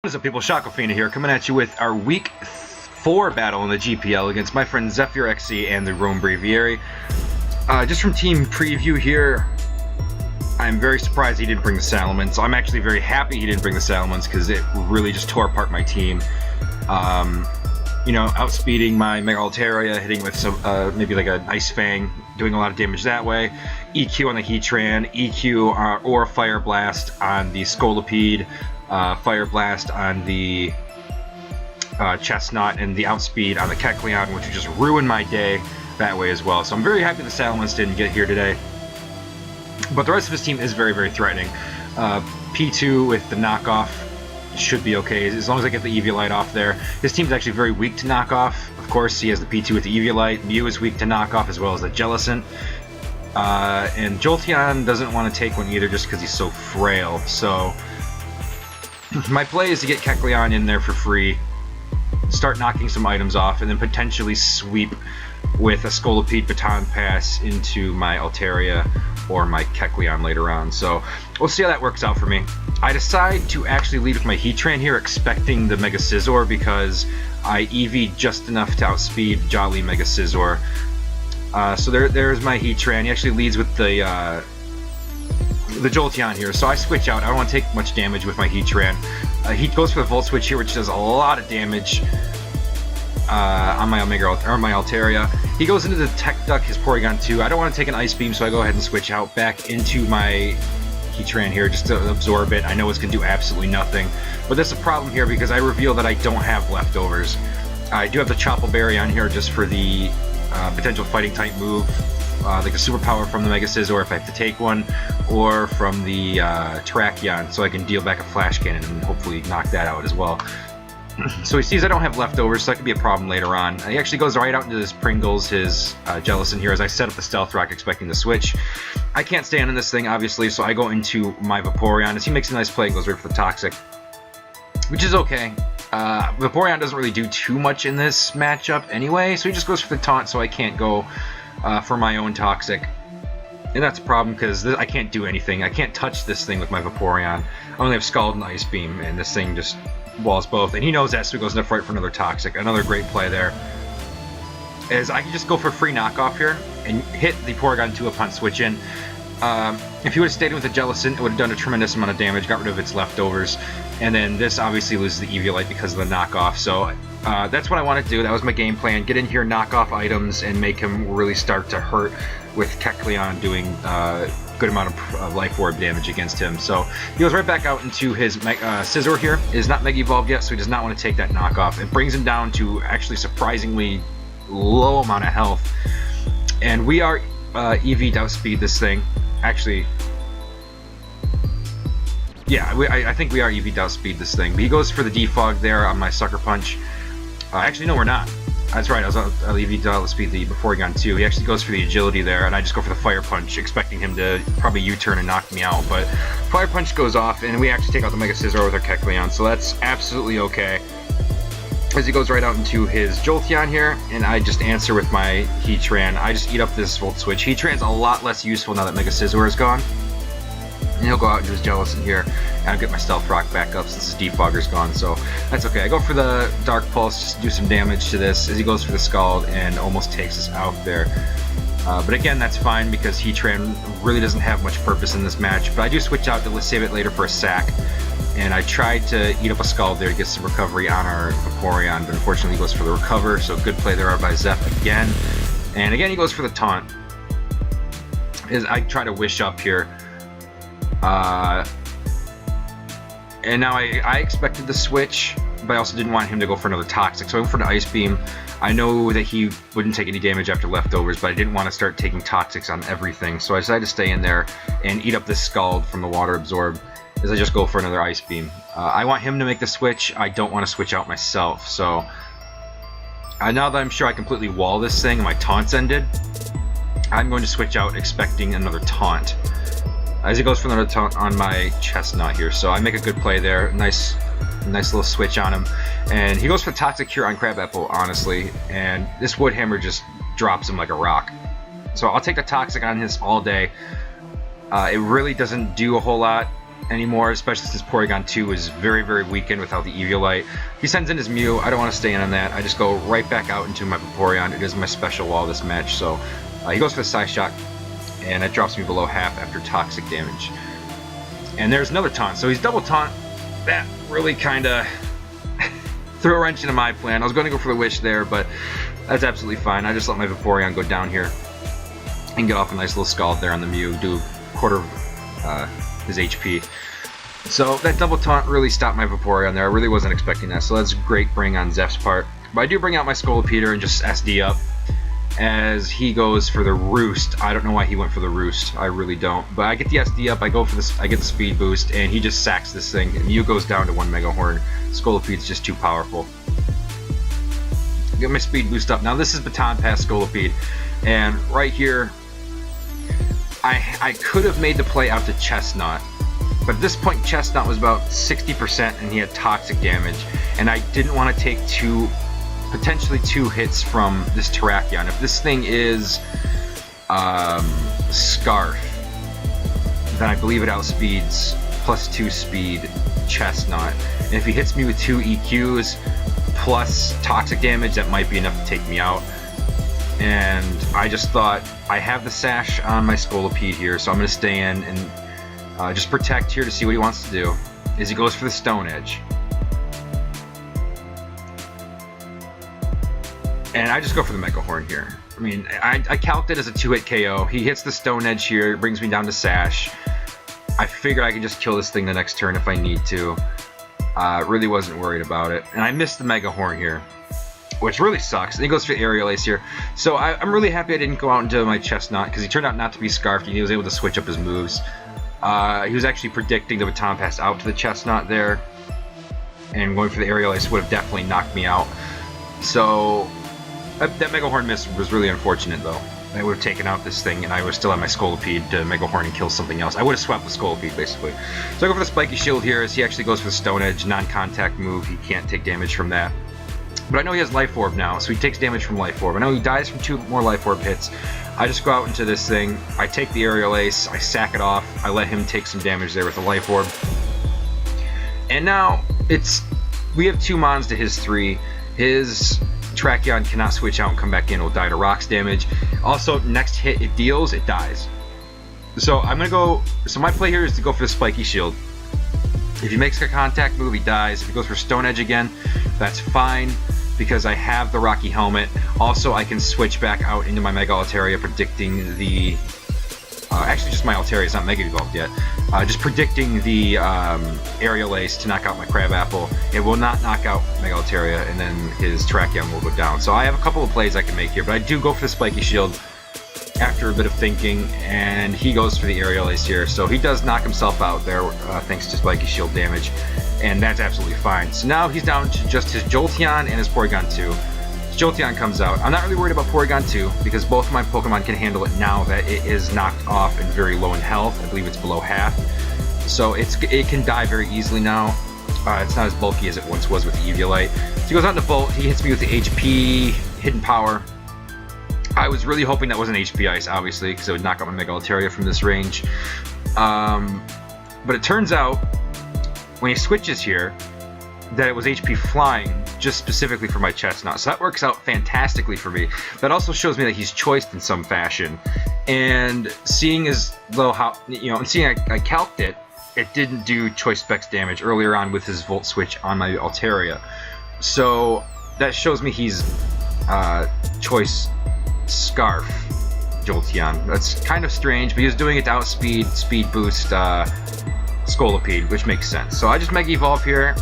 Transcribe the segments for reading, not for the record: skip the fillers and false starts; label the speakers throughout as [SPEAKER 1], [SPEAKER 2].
[SPEAKER 1] What's up, people? Shoquafina here, coming at you with our Week 4 battle in the GPL against my friend ZephyrXC and the Rome Breviary. Just from team preview here, I'm very surprised he didn't bring the Salamans. I'm actually very happy he didn't bring the Salamans because it really just tore apart my team. You know, outspeeding my Mega Altaria, hitting with some maybe like an Ice Fang, doing a lot of damage that way. EQ on the Heatran, EQ or Fire Blast on the Scolipede, Fire Blast on the Chestnut, and the outspeed on the Kecleon, which would just ruin my day that way as well. So I'm very happy the Salamans didn't get here today. But the rest of his team is very, very threatening. P2 with the knockoff should be okay, as long as I get the Eviolite off there. His team's actually very weak to knockoff. Of course, he has the P2 with the Eviolite. Mew is weak to knockoff, as well as the Jellicent. And Jolteon doesn't want to take one either just because he's so frail. So my play is to get Kecleon in there for free, start knocking some items off, and then potentially sweep with a Scolipede Baton Pass into my Altaria or my Kecleon later on. So we'll see how that works out for me. I decide to actually lead with my Heatran here, expecting the Mega Scizor because I EV just enough to outspeed Jolly Mega Scizor. So there's my Heatran. He actually leads with the Jolteon here, so I switch out. I don't want to take much damage with my Heatran. He goes for the Volt Switch here, which does a lot of damage on my my Altaria. He goes into the Tech Duck, his Porygon 2. I don't want to take an Ice Beam, so I go ahead and switch out back into my Heatran here just to absorb it. I know it's going to do absolutely nothing, but that's a problem here because I reveal that I don't have leftovers. I do have the Chople Berry on here just for the potential fighting type move, like a superpower from the Mega Scizor if I have to take one, or from the Terrakion, so I can deal back a Flash Cannon and hopefully knock that out as well. So he sees I don't have leftovers, so that could be a problem later on. He actually goes right out into this Pringles, his Jellicent here, as I set up the Stealth Rock expecting the switch. I can't stand in this thing, obviously, so I go into my Vaporeon. As he makes a nice play, goes right for the Toxic, which is okay. Vaporeon doesn't really do too much in this matchup anyway, so he just goes for the Taunt, so I can't go for my own Toxic. And that's a problem because I can't do anything. I can't touch this thing with my Vaporeon. I only have Scald and Ice Beam, and this thing just walls both, and he knows that, so he goes enough right for another Toxic. Another great play there, as I can just go for a free knockoff here and hit the Porygon 2 upon switch in. If he would have stayed with the Jellicent, it would have done a tremendous amount of damage, got rid of its leftovers, and then this obviously loses the Eviolite because of the knockoff. So that's what I want to do. That was my game plan. Get in here, knock off items, and make him really start to hurt with Kecleon doing good amount of Life Orb damage against him. So he goes right back out into his Scizor here. It is not Mega Evolved yet, so he does not want to take that knockoff. It brings him down to actually surprisingly low amount of health. And we are EV'd outspeed this thing. Actually, yeah, I think we are EV'd outspeed this thing. But he goes for the Defog there on my Sucker Punch. Actually, no, we're not. That's right, I was EV'd outspeed the Porygon 2. He actually goes for the Agility there, and I just go for the Fire Punch, expecting him to probably U-turn and knock me out. But Fire Punch goes off, and we actually take out the Mega Scizor with our Kecleon, so that's absolutely okay. As he goes right out into his Jolteon here, and I just answer with my Heatran. I just eat up this Volt Switch. Heatran's a lot less useful now that Mega Scizor is gone. And he'll go out into his Jellicent here, and I'll get my Stealth Rock back up since his Defogger's gone, so that's okay. I go for the Dark Pulse just to do some damage to this as he goes for the Scald and almost takes us out there. But again, that's fine because Heatran really doesn't have much purpose in this match, but I do switch out to save it later for a sack. And I tried to eat up a Scald there to get some recovery on our Vaporeon, but unfortunately he goes for the Recover, so good play there by Zeph again. And again, he goes for the Taunt. As I try to Wish Up here. And now I expected the switch, but I also didn't want him to go for another Toxic, so I went for the Ice Beam. I know that he wouldn't take any damage after leftovers, but I didn't want to start taking Toxics on everything, so I decided to stay in there and eat up this Scald from the Water Absorb as I just go for another Ice Beam. I want him to make the switch. I don't want to switch out myself, so now that I'm sure I completely wall this thing and my Taunt's ended, I'm going to switch out expecting another Taunt. As he goes for another Taunt on my Chestnut here, so I make a good play there. Nice little switch on him, and he goes for Toxic Cure on Crabapple, honestly, and this Wood Hammer just drops him like a rock. So I'll take the Toxic on this all day. It really doesn't do a whole lot. anymore, especially since Porygon 2 is very, very weakened without the Eviolite. He sends in his Mew. I don't want to stay in on that. I just go right back out into my Vaporeon. It is my special wall this match, so he goes for the Psyshock, and it drops me below half after toxic damage. And there's another taunt, so he's double taunt. That really kind of threw a wrench into my plan. I was going to go for the Wish there, but that's absolutely fine. I just let my Vaporeon go down here and get off a nice little Scald there on the Mew, do a quarter of his HP. So that double taunt really stopped my Vaporeon there. I really wasn't expecting that, so that's great bring on Zeph's part. But I do bring out my Scolipeder and just SD up as he goes for the Roost. I don't know why he went for the Roost. I really don't. But I get the SD up, I go for this, I get the speed boost, and he just sacks this thing. And Mew goes down to 1 Mega Horn. Scolipede's just too powerful. Get my speed boost up. Now this is Baton Pass Scolipede, and right here I could have made the play out to Chestnut, but at this point Chestnut was about 60% and he had toxic damage, and I didn't want to take potentially two hits from this Terrakion. If this thing is Scarf, then I believe it outspeeds +2 speed Chestnut, and if he hits me with 2 EQs plus toxic damage, that might be enough to take me out. And I just thought, I have the Sash on my Scolipede here, so I'm going to stay in and just protect here to see what he wants to do. He goes for the Stone Edge. And I just go for the Mega Horn here. I mean, I calced it as a 2-hit KO. He hits the Stone Edge here, it brings me down to Sash. I figured I could just kill this thing the next turn if I need to. Really wasn't worried about it. And I missed the Mega Horn here, which really sucks. And he goes for Aerial Ace here. So I'm really happy I didn't go out into my Chestnut, because he turned out not to be Scarfed and he was able to switch up his moves. He was actually predicting the Baton Pass out to the Chestnut there, and going for the Aerial Ace would have definitely knocked me out. So that Mega Horn miss was really unfortunate though. I would have taken out this thing and I would still have my Scolipede to Mega Horn and kill something else. I would have swept the Scolipede basically. So I go for the Spiky Shield here as he actually goes for the Stone Edge, non-contact move. He can't take damage from that. But I know he has Life Orb now, so he takes damage from Life Orb. I know he dies from 2 more Life Orb hits. I just go out into this thing, I take the Aerial Ace, I sack it off, I let him take some damage there with the Life Orb. And now, we have 2 Mons to his 3. His Terrakion cannot switch out and come back in, it'll die to Rocks damage. Also, next hit it deals, it dies. So I'm gonna go, so my play here is to go for the Spiky Shield. If he makes a contact move, he dies. If he goes for Stone Edge again, that's fine, because I have the Rocky Helmet. Also, I can switch back out into my Mega Altaria, predicting the... actually, just my Altaria is not Mega Evolved yet. Just predicting the Aerial Ace to knock out my Crabapple. It will not knock out Mega Altaria, and then his Terrakion will go down. So I have a couple of plays I can make here, but I do go for the Spiky Shield after a bit of thinking, and he goes for the Aerial Ace here. So he does knock himself out there thanks to Spiky Shield damage, and that's absolutely fine. So now he's down to just his Jolteon and his Porygon 2. His Jolteon comes out. I'm not really worried about Porygon 2 because both of my Pokemon can handle it now that it is knocked off and very low in health. I believe it's below half. So it can die very easily now. It's not as bulky as it once was with the Eviolite. So he goes out to Volt. He hits me with the HP, Hidden Power. I was really hoping that wasn't HP Ice, obviously, because it would knock out my Mega Altaria from this range. But it turns out, when he switches here, that it was HP Flying, just specifically for my Chestnut. So that works out fantastically for me. That also shows me that he's choiced in some fashion. And seeing as though seeing I calced it, it didn't do choice specs damage earlier on with his Volt switch on my Altaria. So that shows me he's choice Scarf Jolteon. That's kind of strange, but he was doing it to outspeed, speed boost Scolipede, which makes sense. So I just Mega Evolve here,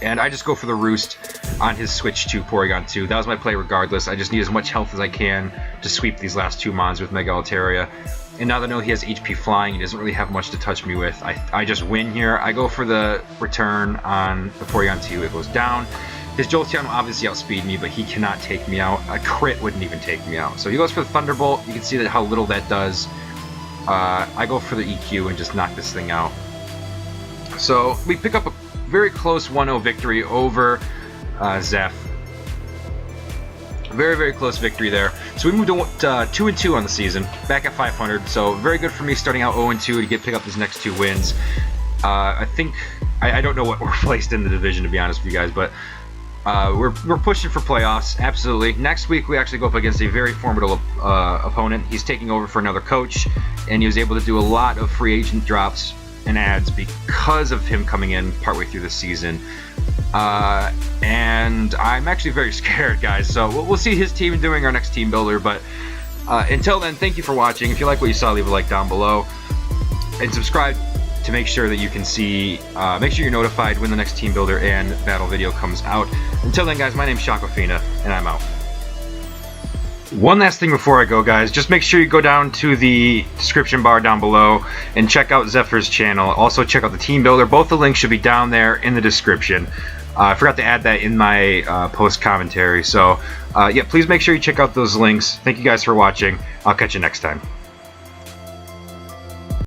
[SPEAKER 1] and I just go for the Roost on his switch to Porygon 2. That was my play regardless. I just need as much health as I can to sweep these last 2 Mons with Mega Altaria. And now that I know he has HP Flying, he doesn't really have much to touch me with. I just win here. I go for the return on the Porygon 2. It goes down. His Jolteon will obviously outspeed me, but he cannot take me out. A crit wouldn't even take me out. So he goes for the Thunderbolt. You can see that how little that does. I go for the EQ and just knock this thing out. So we pick up a very close 1-0 victory over Zeph. Very, very close victory there. So we moved to 2-2 on the season, back at 500. So very good for me starting out 0-2 to pick up these next 2 wins. I think I don't know what we're placed in the division, to be honest with you guys, but we're pushing for playoffs, absolutely. Next week we actually go up against a very formidable opponent. He's taking over for another coach, and he was able to do a lot of free agent drops and ads because of him coming in partway through the season. And I'm actually very scared, guys. So we'll see his team doing our next team builder. But until then, thank you for watching. If you like what you saw, leave a like down below and subscribe to make sure that you can see, make sure you're notified when the next team builder and battle video comes out. Until then, guys, my name's Shoquafina, and I'm out. One last thing before I go, guys, just make sure you go down to the description bar down below and check out Zephyr's channel. Also check out the team builder. Both the links should be down there in the description. I forgot to add that in my post commentary. So yeah, please make sure you check out those links. Thank you guys for watching. I'll catch you next time.